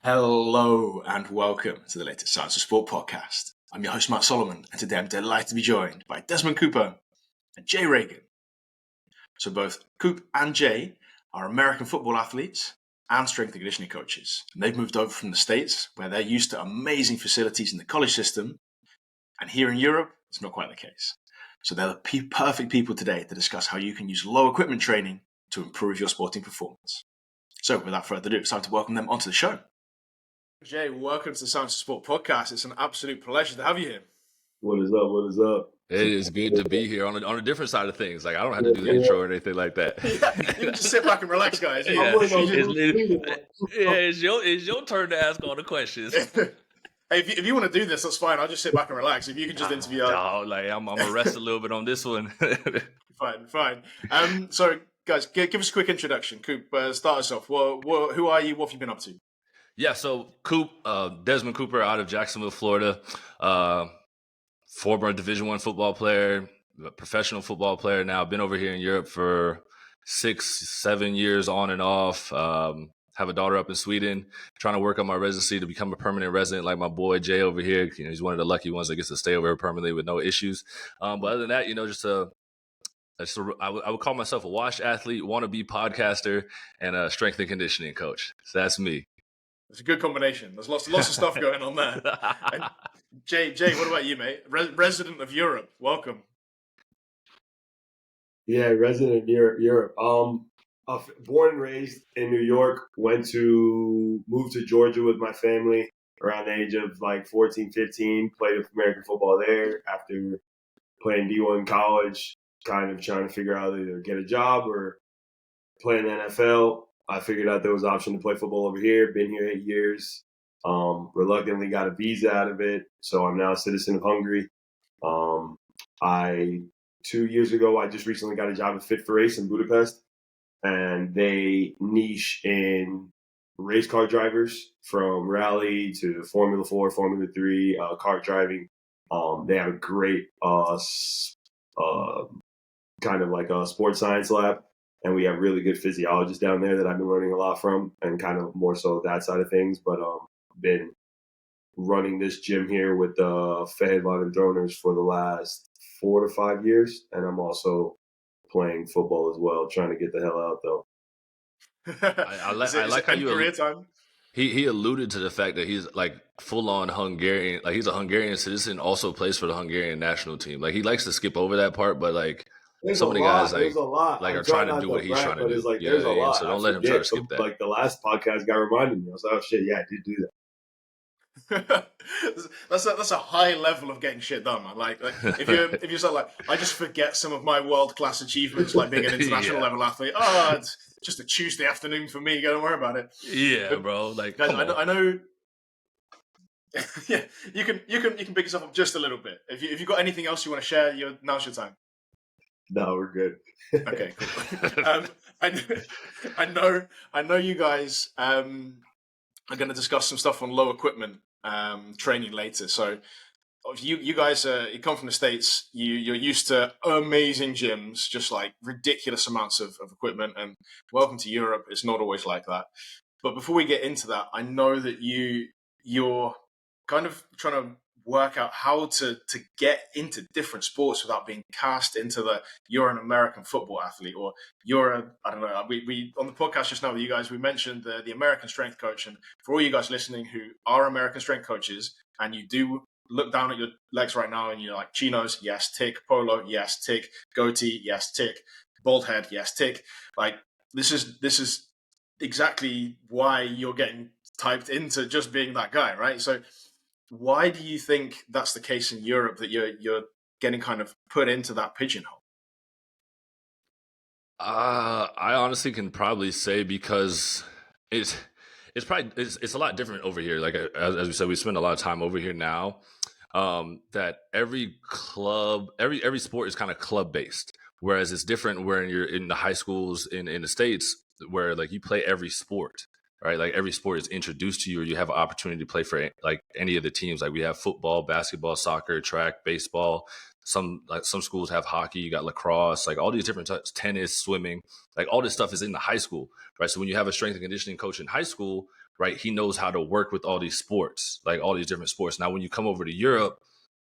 Hello and welcome to the latest Science of Sport podcast. I'm your host, Matt Solomon, and today I'm delighted to be joined by Desmond Cooper and Jay Regan. So both Coop and Jay are American football athletes and strength and conditioning coaches. And they've moved over from the States, where they're used to amazing facilities in the college system. And here in Europe, it's not quite the case. So they're the perfect people today to discuss how you can use low equipment training to improve your sporting performance. So without further ado, it's time to welcome them onto the show. Jay, welcome to the Science of Sport podcast. It's an absolute pleasure to have you here. What is up? What is up? It is good to be here on a different side of things. Like, I don't have to do the intro or anything like that. Yeah, you can just sit back and relax, guys. It's your turn to ask all the questions. Hey, if you want to do this, that's fine. I'll just sit back and relax. If you can just interview. I'm gonna rest a little bit on this one. Fine. So, guys, give us a quick introduction. Coop, start us off. Who are you? What have you been up to? Yeah, so Coop, Desmond Cooper out of Jacksonville, Florida, former Division I football player, professional football player now. Been over here in Europe for 6-7 years on and off. Have a daughter up in Sweden, trying to work on my residency to become a permanent resident like my boy Jay over here. You know, he's one of the lucky ones that gets to stay over here permanently with no issues. But other than that, I would call myself a washed athlete, wannabe podcaster, and a strength and conditioning coach. So that's me. It's a good combination. There's lots of stuff going on there. And Jay, what about you, mate? Resident of Europe, welcome. Yeah, resident of Europe. Born and raised in New York. Moved to Georgia with my family around the age of like 14, 15. Played American football there after playing D1 college. Kind of trying to figure out either get a job or play in the NFL. I figured out there was an option to play football over here. Been here 8 years. Reluctantly got a visa out of it, so I'm now a citizen of Hungary. 2 years ago, I just recently got a job at Fit for Race in Budapest, and they niche in race car drivers from rally to Formula 4, Formula 3, kart driving. They have a great kind of like a sports science lab. And we have really good physiologists down there that I've been learning a lot from, and kind of more so that side of things. But been running this gym here with the Fehérvár and Dróners for the last 4 to 5 years. And I'm also playing football as well, trying to get the hell out, though. I like how you career time. He alluded to the fact that he's like full-on Hungarian. Like, he's a Hungarian citizen, also plays for the Hungarian national team. Like, he likes to skip over that part, but like, some of the guys are trying to do what he's trying to do. Like, there's a lot. So don't let him try to skip that. Like the last podcast guy reminded me. I was like, oh shit, yeah, I did do that. that's a high level of getting shit done, man. Like if you're sort of like, I just forget some of my world class achievements, like being an international level athlete. Oh, it's just a Tuesday afternoon for me. Don't worry about it. Yeah, bro. Like, guys, I know. Yeah, you can pick yourself up just a little bit. If you've got anything else you want to share, now's your time. No, we're good. Okay, cool. I know you guys are going to discuss some stuff on low equipment training later. So you guys, you come from the States. You're used to amazing gyms, just like ridiculous amounts of equipment. And welcome to Europe. It's not always like that. But before we get into that, I know that you're kind of trying to work out how to get into different sports without being cast into you're an American football athlete, or I don't know. We on the podcast just now with you guys, we mentioned the American strength coach. And for all you guys listening who are American strength coaches, and you do look down at your legs right now and you're like, chinos, yes, tick. Polo, yes, tick. Goatee, yes, tick. Bald head, yes, tick. Like, this is exactly why you're getting typed into just being that guy, right? So why do you think that's the case in Europe, that you're getting kind of put into that pigeonhole? I honestly can probably say because it's a lot different over here. Like, as we said, we spend a lot of time over here now. That every club, every sport is kind of club based, whereas it's different when you're in the high schools in the States, where like you play every sport. Right, like every sport is introduced to you, or you have an opportunity to play for like any of the teams. Like, we have football, basketball, soccer, track, baseball. Some schools have hockey. You got lacrosse, like all these different types, tennis, swimming. Like, all this stuff is in the high school, right? So when you have a strength and conditioning coach in high school, right? He knows how to work with all these sports, like all these different sports. Now, when you come over to Europe,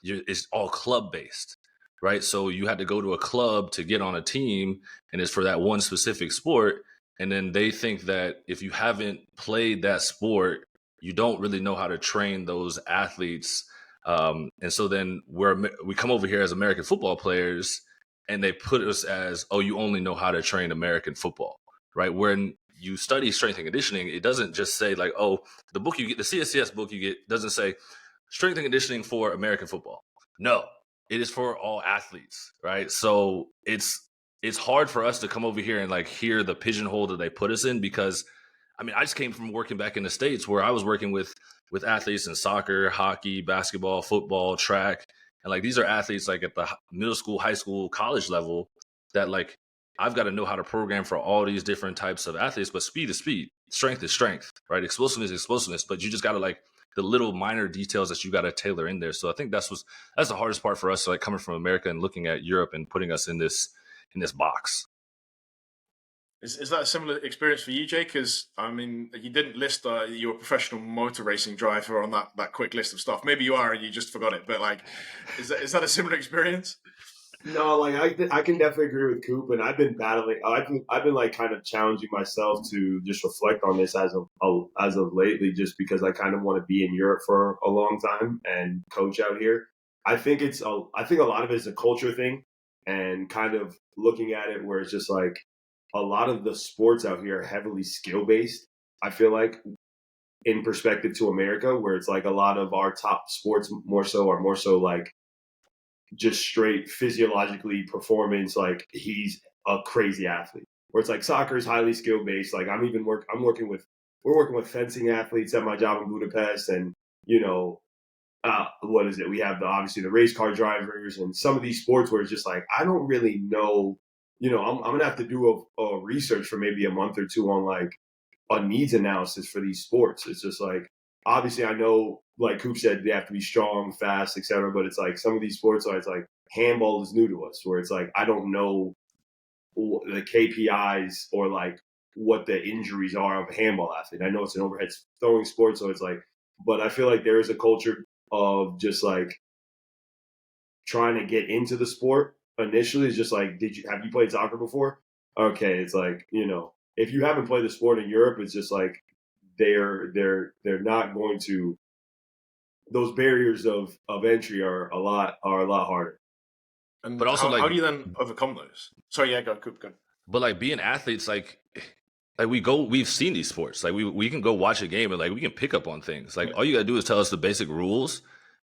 it's all club based, right? So you had to go to a club to get on a team, and it's for that one specific sport. And then they think that if you haven't played that sport, you don't really know how to train those athletes. And so then we come over here as American football players, and they put us as, oh, you only know how to train American football, right? When you study strength and conditioning, it doesn't just say like, oh, the book you get, the CSCS book you get, doesn't say strength and conditioning for American football. No, it is for all athletes, right? So it's hard for us to come over here and like hear the pigeonhole that they put us in, because I mean, I just came from working back in the States where I was working with athletes in soccer, hockey, basketball, football, track. And like these are athletes like at the middle school, high school, college level that like I've got to know how to program for all these different types of athletes, but speed is speed, strength is strength, right? Explosiveness is explosiveness, but you just got to like the little minor details that you got to tailor in there. So I think that's the hardest part for us. So like coming from America and looking at Europe and putting us in this box. Is that a similar experience for you, Jay? Because, I mean, you didn't list your professional motor racing driver on that quick list of stuff. Maybe you are and you just forgot it. But, like, is that a similar experience? No, like I can definitely agree with Coop, and I've been battling. I've been like kind of challenging myself to just reflect on this as of lately, just because I kind of want to be in Europe for a long time and coach out here. I think a lot of it is a culture thing, and kind of looking at it where it's just like a lot of the sports out here are heavily skill based. I feel like in perspective to America, where it's like a lot of our top sports are more so like just straight physiologically performance, like he's a crazy athlete. Where it's like soccer is highly skill based. Like we're working with fencing athletes at my job in Budapest, and you know, what is it? We have obviously the race car drivers and some of these sports where it's just like I don't really know. You know, I'm gonna have to do a research for maybe a month or two on like a needs analysis for these sports. It's just like obviously I know, like Coop said, they have to be strong, fast, etc. But it's like some of these sports are, it's like handball is new to us, where it's like I don't know the KPIs or like what the injuries are of a handball athlete. I know it's an overhead throwing sport, so it's like, but I feel like there is a culture of just like trying to get into the sport initially. It's just like, have you played soccer before? Okay, it's like, you know, if you haven't played the sport in Europe, it's just like they're not going to. Those barriers of entry are a lot harder. And But also, how do you then overcome those? Sorry, yeah, go, Coop, go. but like being athletes, like we've seen these sports. Like we can go watch a game and like we can pick up on things. Like all you gotta do is tell us the basic rules,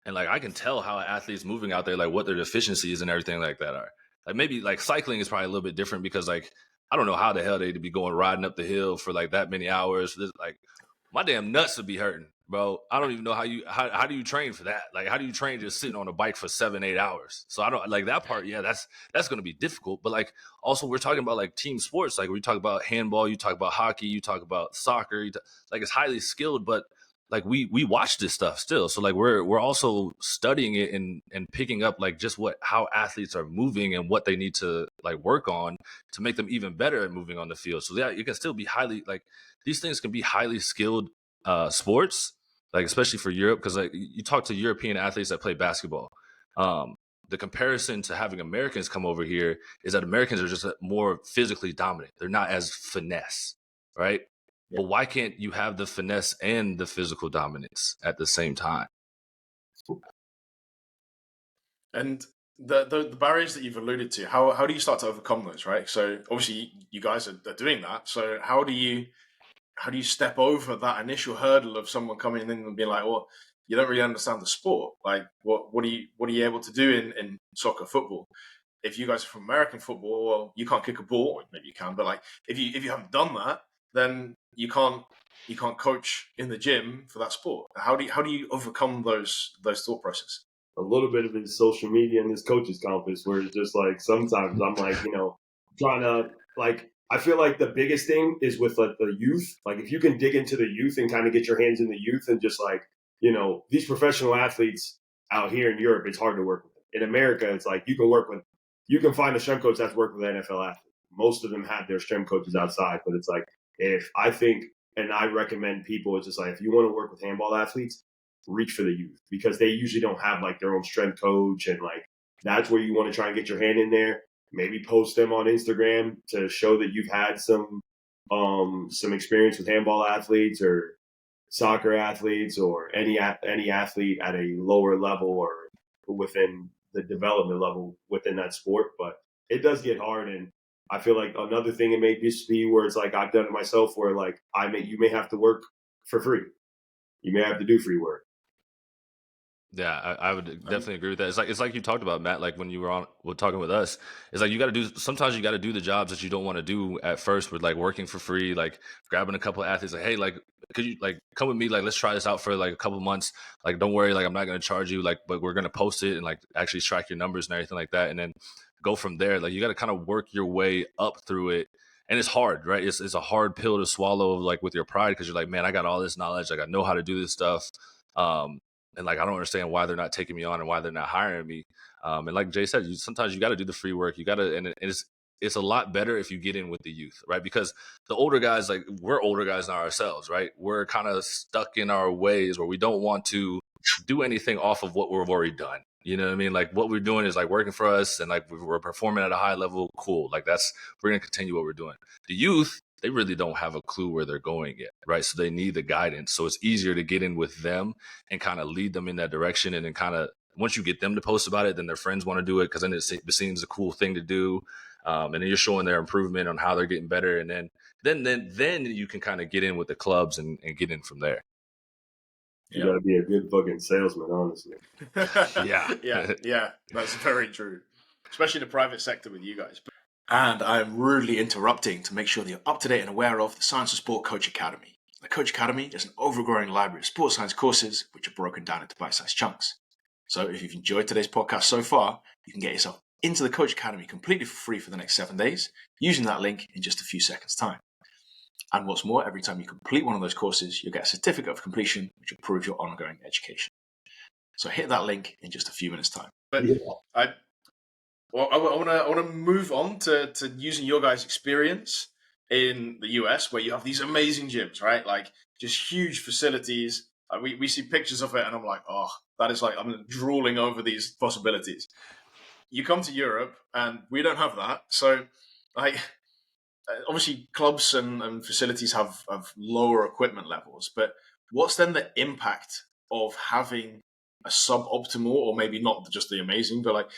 and like I can tell how an athlete's moving out there, like what their deficiencies and everything like that are. Like maybe like cycling is probably a little bit different because like I don't know how the hell they'd be going riding up the hill for like that many hours. Like my damn nuts would be hurting, bro. I don't even know how do you train for that? Like how do you train just sitting on a bike for 7-8 hours? So I don't like that part. Yeah, that's going to be difficult. But like also we're talking about like team sports. Like we talk about handball, you talk about hockey, you talk about soccer. Like it's highly skilled, but like we watch this stuff still. So like we're also studying it and picking up like just how athletes are moving and what they need to like work on to make them even better at moving on the field. So yeah, you can still be highly like these things can be highly skilled sports, like especially for Europe, because like you talk to European athletes that play basketball. The comparison to having Americans come over here is that Americans are just more physically dominant. They're not as finesse, right? Yeah. But why can't you have the finesse and the physical dominance at the same time? And the barriers that you've alluded to, how do you start to overcome those, right? So obviously you guys are doing that. So how do you step over that initial hurdle of someone coming in and being like, well, you don't really understand the sport. Like what are you able to do in soccer, football? If you guys are from American football, well, you can't kick a ball. Maybe you can, but like if you haven't done that, then you can't coach in the gym for that sport. How do you overcome those thought processes? A little bit of it is social media and this coach's compass, where it's just like sometimes I'm like, you know, trying to like. I feel like the biggest thing is with like the youth. Like if you can dig into the youth and kind of get your hands in the youth and just like, you know, these professional athletes out here in Europe, it's hard to work with. In America, it's like you can find a strength coach that's worked with an NFL athlete. Most of them have their strength coaches outside, but it's like I think and I recommend people, it's just like, if you want to work with handball athletes, reach for the youth, because they usually don't have like their own strength coach, and like that's where you want to try and get your hand in there. Maybe post them on Instagram to show that you've had some experience with handball athletes or soccer athletes or any athlete at a lower level or within the development level within that sport. But it does get hard, and I feel like another thing it may just be where it's like I've done it myself, where like you may have to work for free, you may have to do free work. Yeah, I would definitely agree with that. It's like you talked about, Matt. Like when you were talking with us, it's like you got to do. Sometimes you got to do the jobs that you don't want to do at first, with like working for free, like grabbing a couple of athletes, like, hey, like could you like come with me, like let's try this out for like a couple months. Like don't worry, like I'm not going to charge you, like but we're going to post it and like actually track your numbers and everything like that, and then go from there. Like you got to kind of work your way up through it. And it's hard, right? It's a hard pill to swallow, like with your pride, because you're like, man, I got all this knowledge, like I know how to do this stuff. And like I don't understand why they're not taking me on and why they're not hiring me. And like Jay said, sometimes you got to do the free work. You got to, and it's a lot better if you get in with the youth, right? Because the older guys, like we're older guys now ourselves, right? We're kind of stuck in our ways where we don't want to do anything off of what we've already done. You know what I mean? Like what we're doing is like working for us, and like we're performing at a high level. Cool. Like we're gonna continue what we're doing. The youth, they really don't have a clue where they're going yet, right? So they need the guidance. So it's easier to get in with them and kind of lead them in that direction. And then kind of once you get them to post about it, then their friends want to do it because then it seems a cool thing to do. And then you're showing their improvement on how they're getting better. And then you can kind of get in with the clubs and get in from there. You got to be a good fucking salesman, honestly. Yeah, that's very true, especially in the private sector with you guys. And I'm rudely interrupting to make sure that you're up to date and aware of the Science of Sport Coach Academy. The Coach Academy is an overgrowing library of sports science courses which are broken down into bite-sized chunks. So if you've enjoyed today's podcast so far, you can get yourself into the Coach Academy completely for free for the next 7 days using that link in just a few seconds' time. And what's more, every time you complete one of those courses, you'll get a certificate of completion which will prove your ongoing education. So hit that link in just a few minutes' time. But yeah. I want to move on to using your guys' experience in the US, where you have these amazing gyms, right? Like just huge facilities. We see pictures of it, and I'm like, oh, that is like I'm drooling over these possibilities. You come to Europe, and we don't have that. So, like, obviously, clubs and facilities have lower equipment levels. But what's then the impact of having a suboptimal, or maybe not just the amazing, but like,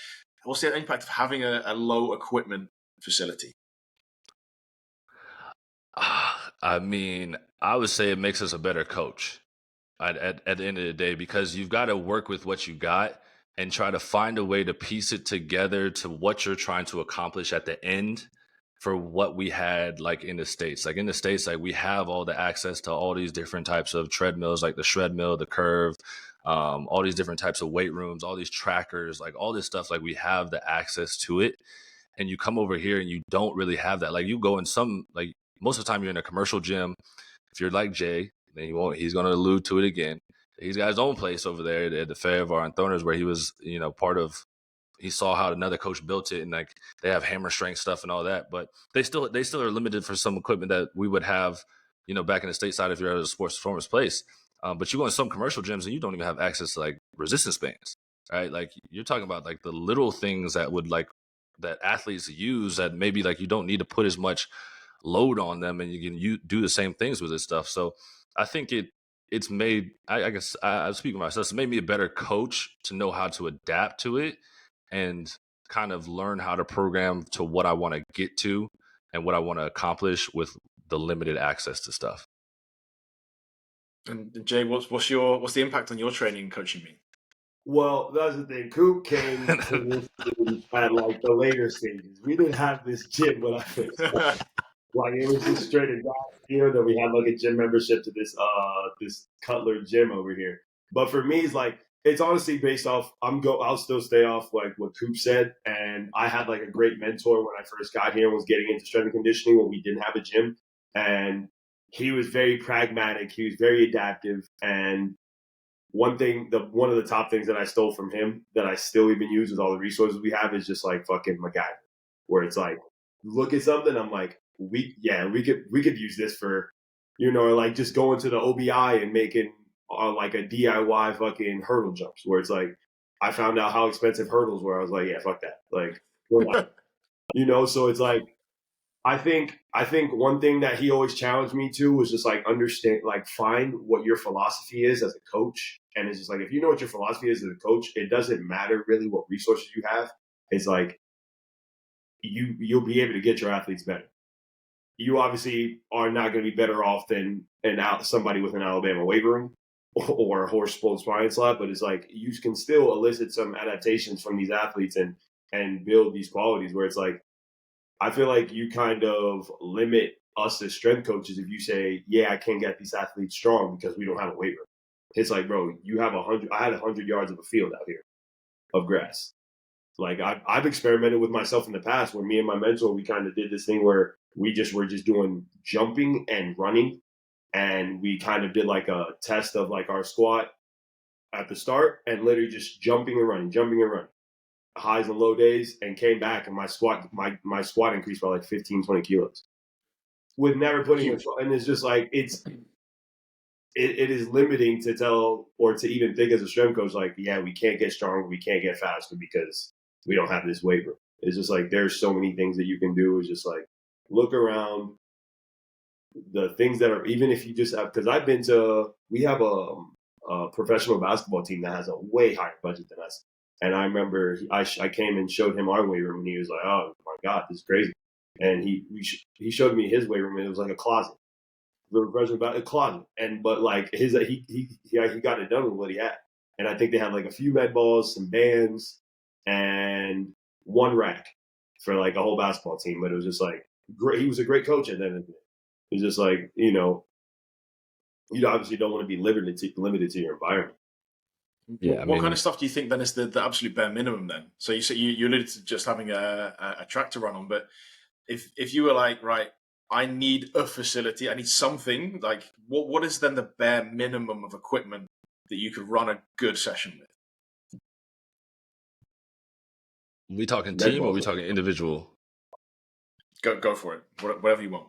what's the impact of having a low equipment facility? I mean, I would say it makes us a better coach at the end of the day, because you've got to work with what you got and try to find a way to piece it together to what you're trying to accomplish at the end for what we had like in the States. Like in the States, like we have all the access to all these different types of treadmills, like the shred mill, the curve, all these different types of weight rooms, all these trackers, like all this stuff, like we have the access to it. And you come over here and you don't really have that. Like you go in some, like most of the time you're in a commercial gym. If you're like Jay, then he's going to allude to it again. He's got his own place over there at the Fairvar and Thorners, where he was, he saw how another coach built it, and like they have hammer strength stuff and all that, but they still are limited for some equipment that we would have, back in the stateside if you're at a sports performance place. But you go in some commercial gyms and you don't even have access to like resistance bands, right? Like you're talking about like the little things that would like that athletes use that maybe like you don't need to put as much load on them, and you do the same things with this stuff. So I think it's made, I guess I speak for myself, it's made me a better coach to know how to adapt to it and kind of learn how to program to what I want to get to and what I want to accomplish with the limited access to stuff. And Jay, what's the impact on your training and coaching mean? Well, that's the thing. Coop came to this team at like the later stages. We didn't have this gym when I first started. Like it was just straight and here that we had like a gym membership to this Cutler gym over here. But for me, it's honestly based off. I'll still stay off like what Coop said, and I had like a great mentor when I first got here. Was getting into strength and conditioning when we didn't have a gym, and he was very pragmatic. He was very adaptive, and one of the top things that I stole from him that I still even use with all the resources we have is just like fucking MacGyver, where it's like look at something, I'm like we could use this for or like just going to the OBI and making like a DIY fucking hurdle jumps where it's like I found out how expensive hurdles were. I was like, yeah, fuck that. Like, so it's like I think one thing that he always challenged me to was just like understand, like find what your philosophy is as a coach. And it's just like, if you know what your philosophy is as a coach, it doesn't matter really what resources you have. It's like you'll be able to get your athletes better. You obviously are not going to be better off than somebody with an Alabama waiver room or a horse pulled spine slot, but it's like you can still elicit some adaptations from these athletes and build these qualities where it's like, I feel like you kind of limit us as strength coaches if you say, yeah, I can't get these athletes strong because we don't have a weight room. It's like, bro, you have I had 100 yards of a field out here of grass. Like I've experimented with myself in the past where me and my mentor, we kind of did this thing where we were just doing jumping and running. And we kind of did like a test of like our squat at the start and literally just jumping and running, highs and low days, and came back and my squat increased by like 15, 20 kilos with never putting it. And it's just like, it is limiting to tell or to even think as a strength coach, like, yeah, we can't get stronger. We can't get faster because we don't have this weight room. It's just like, there's so many things that you can do. It's just like, look around the things that are, even if you just have, because we have a professional basketball team that has a way higher budget than us. And I remember I came and showed him our weight room, and he was like, "Oh my god, this is crazy." And he showed me his weight room, and it was like a closet, the version about a closet. But like he got it done with what he had. And I think they had like a few med balls, some bands, and one rack for like a whole basketball team. But it was just like great. He was a great coach at the end of the day. It was just like you obviously don't want to be limited to your environment. Yeah, what kind of stuff do you think then is the absolute bare minimum then? So you said you alluded to just having a track to run on, but if you were like, right, I need a facility, I need something, like what is then the bare minimum of equipment that you could run a good session with? We talking team or we talking individual? Go for it. Whatever you want.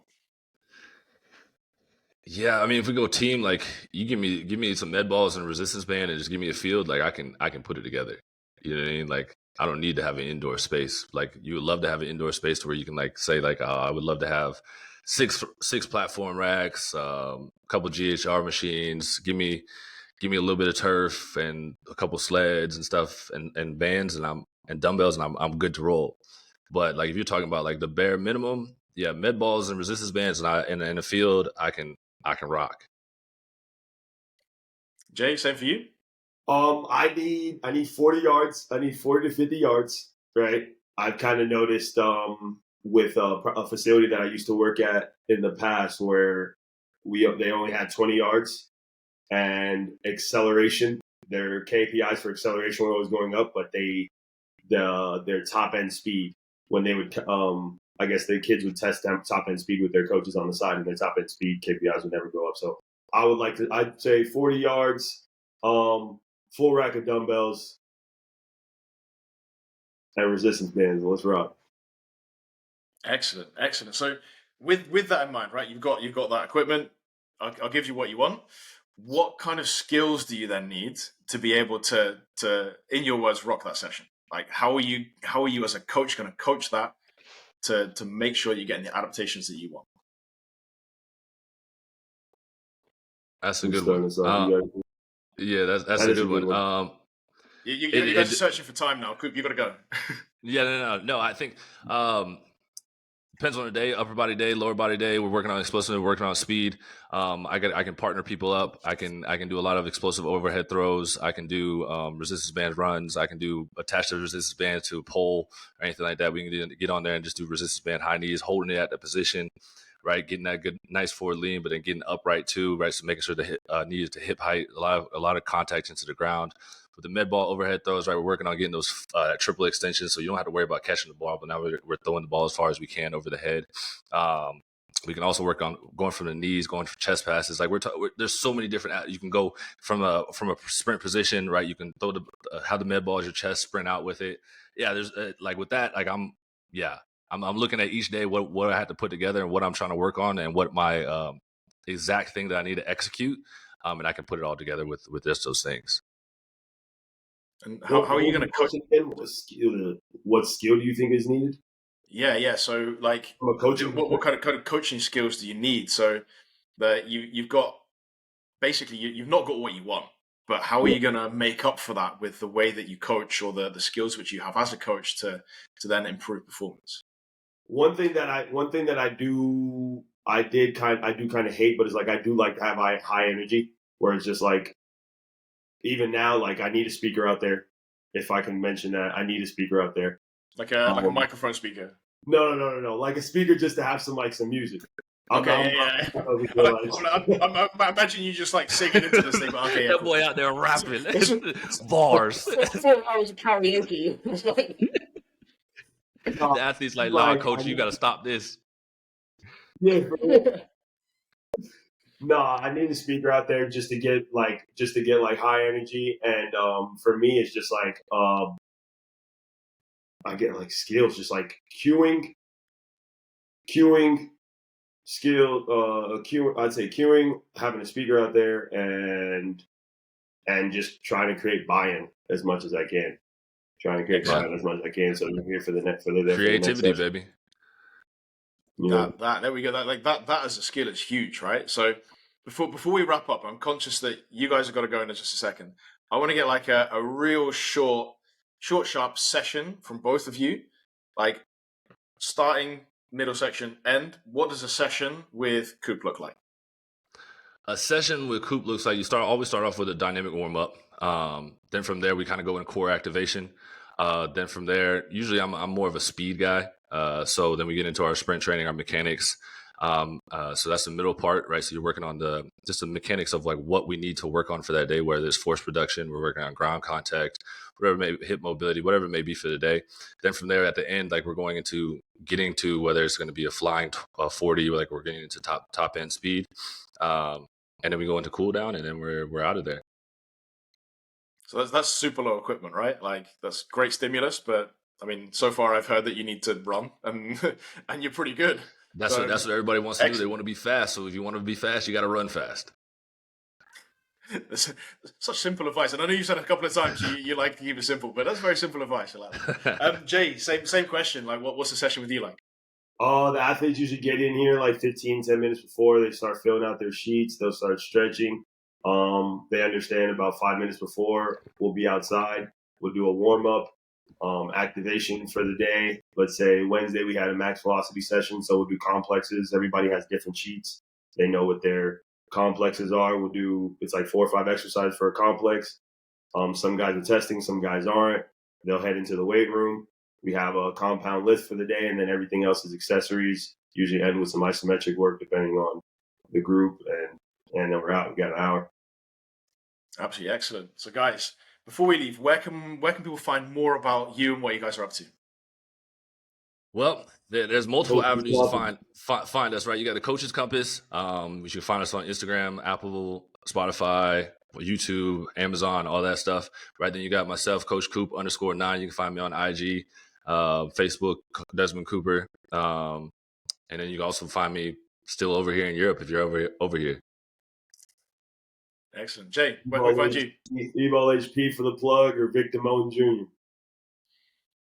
Yeah, I mean, if we go team, like you give me some med balls and a resistance band and just give me a field, like I can put it together. You know what I mean? Like I don't need to have an indoor space. Like you would love to have an indoor space to where you can like say like I would love to have six platform racks, a couple GHR machines. Give me a little bit of turf and a couple sleds and stuff and bands and dumbbells and I'm good to roll. But like if you're talking about like the bare minimum, yeah, med balls and resistance bands and in the field, I can rock. Jay, same for you? I need 40 yards. I need 40 to 50 yards, right? I've kind of noticed with a facility that I used to work at in the past where they only had 20 yards and acceleration. Their KPIs for acceleration were always going up, but their top end speed when they would I guess the kids would test them top end speed with their coaches on the side, and their top end speed KPIs would never go up. So I'd say 40 yards, full rack of dumbbells, and resistance bands. Let's rock. Excellent. So with that in mind, right? You've got that equipment. I'll give you what you want. What kind of skills do you then need to be able to, in your words, rock that session? Like how are you as a coach going to coach that to make sure you're getting the adaptations that you want? That's a good one. Yeah, that's a good one. You guys are searching for time now. Coop, you got to go. Yeah, no. I think depends on the day. Upper body day, lower body day. We're working on explosive. We're working on speed. I can partner people up. I can do a lot of explosive overhead throws. I can do resistance band runs. I can do attach the resistance band to a pole or anything like that. We can get on there and just do resistance band high knees, holding it at the position, right? Getting that good, nice forward lean, but then getting upright too, right? So making sure the knee is to hip height. A lot of contact into the ground. With the med ball overhead throws, right, we're working on getting those triple extensions, so you don't have to worry about catching the ball, but now we're throwing the ball as far as we can over the head. We can also work on going from the knees, going for chest passes. Like there's so many different. You can go from a sprint position, right? You can throw have the med ball as your chest, sprint out with it. Yeah, there's like with that, like I'm looking at each day what I have to put together and what I'm trying to work on and what my exact thing that I need to execute, and I can put it all together with just those things. And how are you going to coach? What skill do you think is needed? Yeah. So, like, From a coaching what kind of coaching skills do you need? So that you've got basically you've not got what you want, but how are you going to make up for that with the way that you coach or the skills which you have as a coach to then improve performance? One thing that I do kind of hate, but it's like I do like to have high energy, where it's just like even now, like I need a speaker out there. If I can mention that, I need a speaker out there. Like a microphone speaker. No. Like a speaker just to have some music. Okay, yeah. I imagine you just like singing into this thing. But okay, that boy out there rapping bars. 4 hours of karaoke. The athlete's like, "Nah, coach, you got to stop this." Yeah. No, I need a speaker out there just to get high energy, and for me, it's just like I get like skills, just like queuing skill, I'd say queuing, having a speaker out there, and just trying to create buy-in as much as I can. Trying to create buy-in as much as I can, so I'm here for the next creativity, baby. Yeah. That there we go. That as a skill is huge, right? So before we wrap up, I'm conscious that you guys have got to go in just a second. I want to get like a real short, sharp session from both of you, like starting, middle section, end. What does a session with Coop look like? A session with Coop looks like you always start off with a dynamic warm up. Then from there we kind of go in core activation. Then from there, usually I'm more of a speed guy. So then we get into our sprint training, our mechanics. So that's the middle part, right? So you're working on the mechanics of like what we need to work on for that day, whether there's force production, we're working on ground contact, whatever may hip mobility, whatever it may be for the day. Then from there at the end, like we're going into getting to whether it's going to be a flying 40, like we're getting into top end speed. And then we go into cool down, and then we're out of there. So that's super low equipment, right? Like that's great stimulus, but I mean, so far I've heard that you need to run, and and you're pretty good. That's what everybody wants to do. They want to be fast. So if you want to be fast, you got to run fast. That's such simple advice, and I know you said a couple of times you like to keep it simple, but that's very simple advice. I like that. Jay, same question. Like, what's the session with you like? Oh, the athletes usually get in here like 15, 10 minutes before they start filling out their sheets. They'll start stretching. They understand about 5 minutes before we'll be outside. We'll do a warm up, activation for the day. Let's say Wednesday we had a max velocity session, so we'll do complexes. Everybody has different sheets. They know what their complexes are. It's like 4 or 5 exercises for a complex. Some guys are testing, some guys aren't. They'll head into the weight room. We have a compound lift for the day, and then everything else is accessories. Usually end with some isometric work depending on the group, and then we're out. We got an hour. Absolutely excellent. So, guys, before we leave, where can people find more about you and what you guys are up to? Well, there's multiple avenues to find us, right? You got the Coach's Compass. You can find us on Instagram, Apple, Spotify, YouTube, Amazon, all that stuff. Right then you got myself, Coach Coop _9. You can find me on IG, Facebook, Desmond Cooper. And then you can also find me still over here in Europe if you're over here. Excellent. Jay, where can we find you? Evo HP for the plug, or Victor Moten Jr.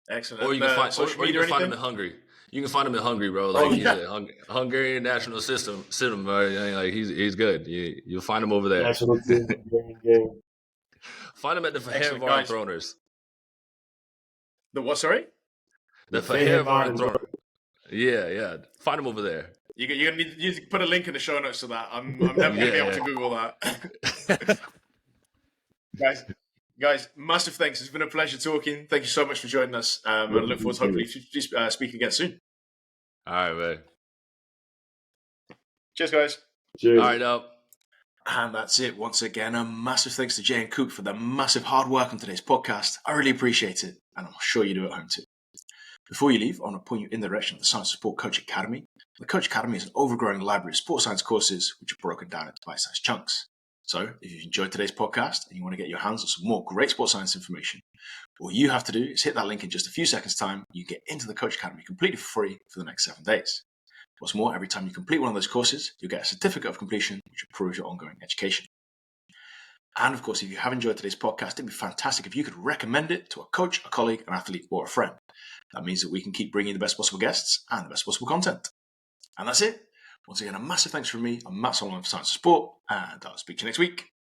Excellent. Or you can find him in Hungary. You can find him in Hungary, bro. Like he's a Hungarian national system, bro. Like he's good. You'll find him over there. National team. Find him at the Verheervaart Throners. The what? Sorry. The Verheervaart Throners. Yeah. Find him over there. You're gonna need to put a link in the show notes to that. I'm never gonna be able to Google that. Guys, massive thanks. It's been a pleasure talking. Thank you so much for joining us. And I look forward to hopefully speaking again soon. All right, man. Cheers, guys. Cheers. All right, up. And that's it. Once again, a massive thanks to Jay and Coop for their massive hard work on today's podcast. I really appreciate it, and I'm sure you do at home too. Before you leave, I want to point you in the direction of the Science Support Coach Academy. The Coach Academy is an overgrowing library of sports science courses which are broken down into bite-sized chunks. So, if you've enjoyed today's podcast and you want to get your hands on some more great sports science information, all you have to do is hit that link in just a few seconds' time. You get into the Coach Academy completely for free for the next 7 days. What's more, every time you complete one of those courses, you'll get a certificate of completion, which proves your ongoing education. And of course, if you have enjoyed today's podcast, it'd be fantastic if you could recommend it to a coach, a colleague, an athlete, or a friend. That means that we can keep bringing the best possible guests and the best possible content. And that's it. Once again, a massive thanks from me. I'm Matt Solomon for Science of Sport, and I'll speak to you next week.